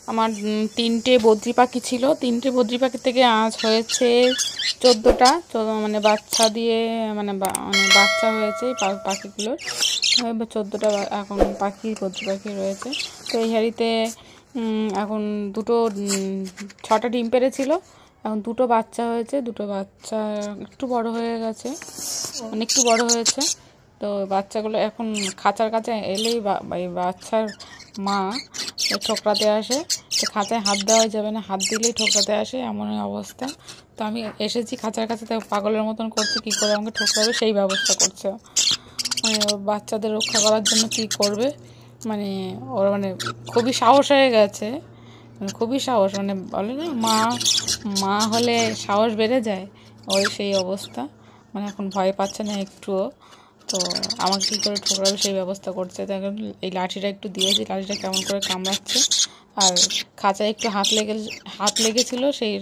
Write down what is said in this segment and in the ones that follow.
আমার 3টে বদ্রি পাখি ছিল, 3টে বদ্রি পাখি থেকে আজ হয়েছে 14টা, মানে বাচ্চা দিয়ে মানে বাচ্চা হয়েছে পাখিগুলোর। 14টা এখন পাখি বদ্রি পাখি রয়েছে। তো এই হাঁড়িতে এখন 6টা ডিম পেড়েছিল, এখন 2টো বাচ্চা হয়েছে। 2টো বাচ্চা একটু বড় হয়ে গেছে, অনেকটু বড় হয়েছে। তো বাচ্চাগুলো এখন খাঁচার কাছে এলেই এই বাচ্চার মা ঠোকরাতে আসে। তো খাঁচায় হাত দেওয়া যাবে না, হাত দিলেই ঠোকরাতে আসে, এমন অবস্থা। তো আমি এসেছি খাঁচার কাছে, তো পাগলের মতন করছে, কী করে আমাকে ঠোকরাবে সেই ব্যবস্থা করছে। মানে ওর বাচ্চাদের রক্ষা করার জন্য কী করবে, মানে ওর মানে খুবই সাহস হয়ে গেছে, মানে খুবই সাহস। মানে বলে না মা হলে সাহস বেড়ে যায়, ওই সেই অবস্থা। মানে এখন ভয় পাচ্ছে না একটুও। তো আমাকে কী করে ঠোকরাবে সেই ব্যবস্থা করছে। তখন এই লাঠিটা একটু দিয়েছি, লাঠিটা কেমন করে কামড়াচ্ছে। আর খাঁচায় একটু হাত লেগেছিলো, সেই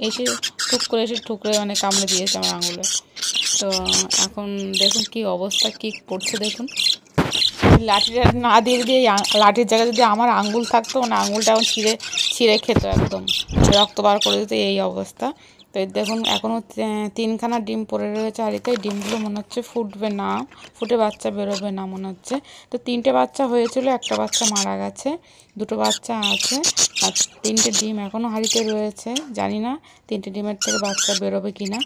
এসে টুক করে এসে ঠুকরে মানে কামড়ে দিয়েছে আমার আঙুলে। তো এখন দেখুন কি অবস্থা, কি করছে দেখুন। লাঠিটা না দিয়ে লাঠির জায়গায় যদি আমার আঙুল থাকতো, মানে আঙুলটা এখন ছিঁড়ে খেত, একদম রক্ত বার করে দিত, এই অবস্থা। তো দেখুন এখনও 3খানা ডিম পড়ে রয়েছে হাঁড়িতে। ডিমগুলো মনে হচ্ছে ফুটবে না, ফুটে বাচ্চা বেরোবে না মনে হচ্ছে। তো 3টে বাচ্চা হয়েছিল, একটা বাচ্চা মারা গেছে, 2টো বাচ্চা আছে, আর 3টে ডিম এখনও হাঁড়িতে রয়েছে। জানি না 3টে ডিমের থেকে বাচ্চা বেরোবে কি না।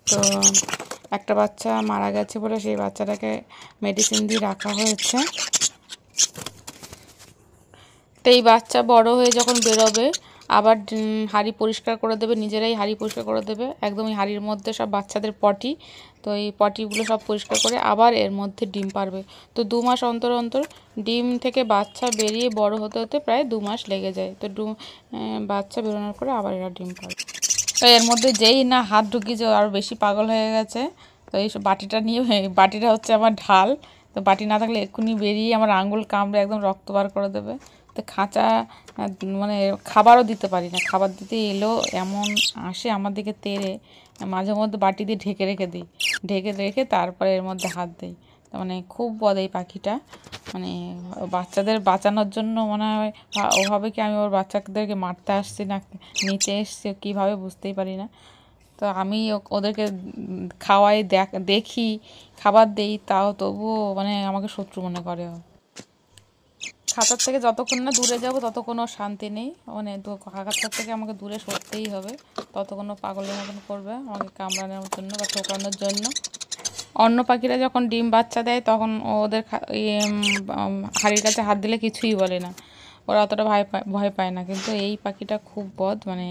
তো একটা বাচ্চা মারা গেছে বলে সেই বাচ্চাটাকে মেডিসিন দিয়ে রাখা হয়েছে। তো এই বাচ্চা বড় হয়ে যখন বেরোবে আবার হাঁড়ি পরিষ্কার করে দেবে, নিজেরাই হাঁড়ি পরিষ্কার করে দেবে একদম। এই হাঁড়ির মধ্যে সব বাচ্চাদের পটি, তো এই পটিগুলো সব পরিষ্কার করে আবার এর মধ্যে ডিম পারবে। তো 2 মাস অন্তর অন্তর ডিম থেকে বাচ্চা বেরিয়ে বড় হতে হতে প্রায় 2 মাস লেগে যায়। তো বাচ্চা বেরোনোর পরে আবার এরা ডিম পারবে। তো এর মধ্যে যেই না হাত ঢুকিয়েছে আরও বেশি পাগল হয়ে গেছে। তো এই বাটিটা নিয়ে, বাটিটা হচ্ছে আমার ঢাল। তো বাটি না থাকলে এক্ষুনি বেরিয়ে আমার আঙুল কামড়ে একদম রক্ত বার করে দেবে। তো খাঁচা মানে খাবারও দিতে পারি না, খাবার দিতে এলেও এমন আসে আমার দিকে তেড়ে, মাঝে মধ্যে বাটি দিয়ে ঢেকে রেখে তারপরে এর মধ্যে হাত দিই। মানে খুব বদ এই পাখিটা, মানে বাচ্চাদের বাঁচানোর জন্য মনে হয় ওভাবে কি আমি ওর বাচ্চাদেরকে মারতে আসছি না নিচে এসছি কীভাবে বুঝতেই পারি না। তো আমি ওদেরকে খাওয়াই, দেখি খাবার দেই, তাও তবুও মানে আমাকে শত্রু মনে করে। খাঁচার থেকে যতক্ষণ না দূরে যাব ততক্ষণও শান্তি নেই, মানে খাঁচার থেকে আমাকে দূরে সরতেই হবে, ততক্ষণও পাগলের মতন করবে আমাকে কামড়ানোর জন্য বা ঠোকরানোর জন্য। অন্য পাখিরা যখন ডিম বাচ্চা দেয় তখন ওদের হাঁড়ির কাছে হাত দিলে কিছুই বলে না, ওরা অতটা ভয় পায় না। কিন্তু এই পাখিটা খুব বদ, মানে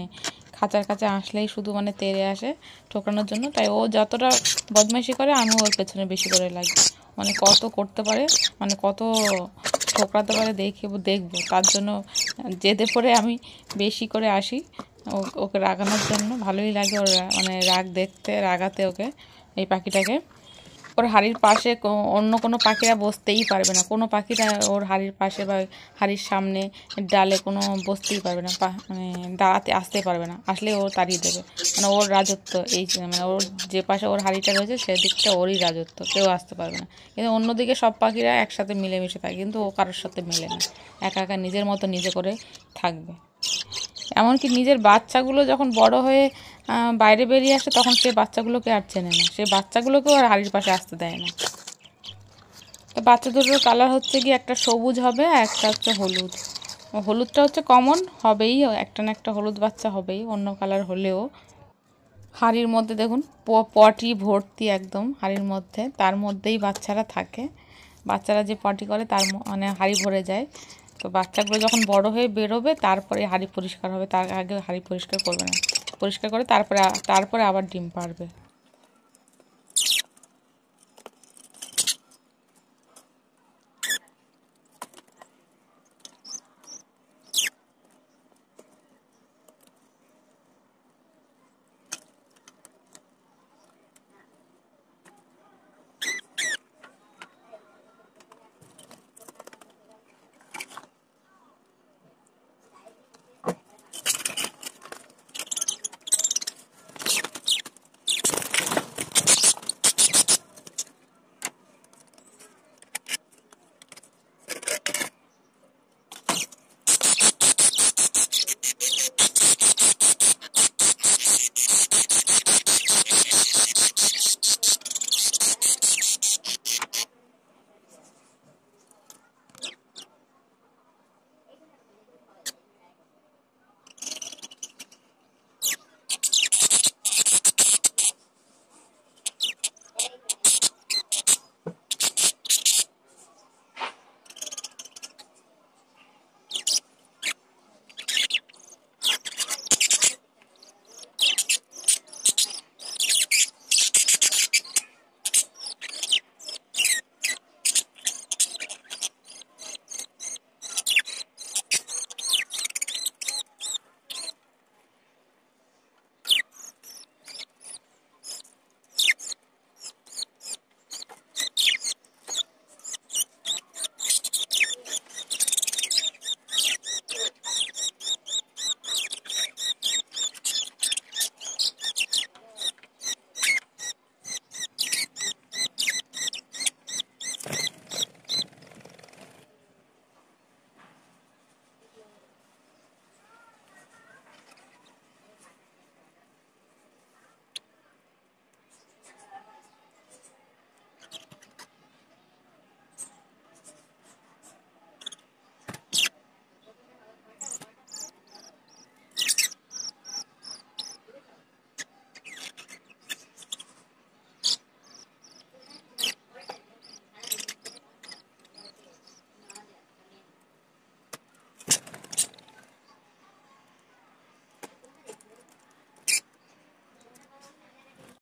খাঁচার কাছে আসলেই শুধু মানে তেড়ে আসে ঠোকরানোর জন্য। তাই ও যতটা বদমাইশি করে আমিও ওর পেছনে বেশি করে লাগি, মানে কত করতে পারে, মানে কত ঠোকরাতে পারে দেখবো। তার জন্য জেদে পড়ে আমি বেশি করে আসি ওকে রাগানোর জন্য। ভালোই লাগে ওর মানে রাগাতে ওকে, এই পাখিটাকে। ওর হাঁড়ির পাশে অন্য কোনো পাখিরা বসতেই পারবে না, কোনো পাখিরা ওর হাঁড়ির পাশে বা হাঁড়ির সামনে ডালে কোনো বসতেই পারবে না, মানে দাঁড়াতে আসতে পারবে না, আসলে ও তাড়িয়ে দেবে। মানে ওর রাজত্ব এই, মানে ওর যে পাশে ওর হাঁড়িটা রয়েছে সেদিকটা ওরই রাজত্ব, কেউ আসতে পারবে না। কিন্তু অন্যদিকে সব পাখিরা একসাথে মিলেমিশে থাকে, কিন্তু ও কারোর সাথে মেলে না, একা একা নিজের মতো নিজে করে থাকবে। এমনকি নিজের বাচ্চাগুলো যখন বড় হয়ে বাইরে বেরিয়ে আসে তখন সে বাচ্চাগুলোকে আর চেনে না, সে বাচ্চাগুলোকেও আর হাঁড়ির পাশে আসতে দেয় না। বাচ্চা দুটোর কালার হচ্ছে কি একটা সবুজ হবে, একটা হচ্ছে হলুদ। হলুদটা হচ্ছে কমন হবেই, একটা না একটা হলুদ বাচ্চা হবেই অন্য কালার হলেও। হাঁড়ির মধ্যে দেখুন পটি ভর্তি একদম হাঁড়ির মধ্যে, তার মধ্যেই বাচ্চারা থাকে। বাচ্চারা যে পটি করে তার মানে হাঁড়ি ভরে যায়। তো বাচ্চাগুলো যখন বড় হয়ে বেরোবে তারপরে হাঁড়ি পরিষ্কার হবে, তার আগে হাঁড়ি পরিষ্কার করবে না, পরিষ্কার করে তারপরে আবার ডিম পারবে।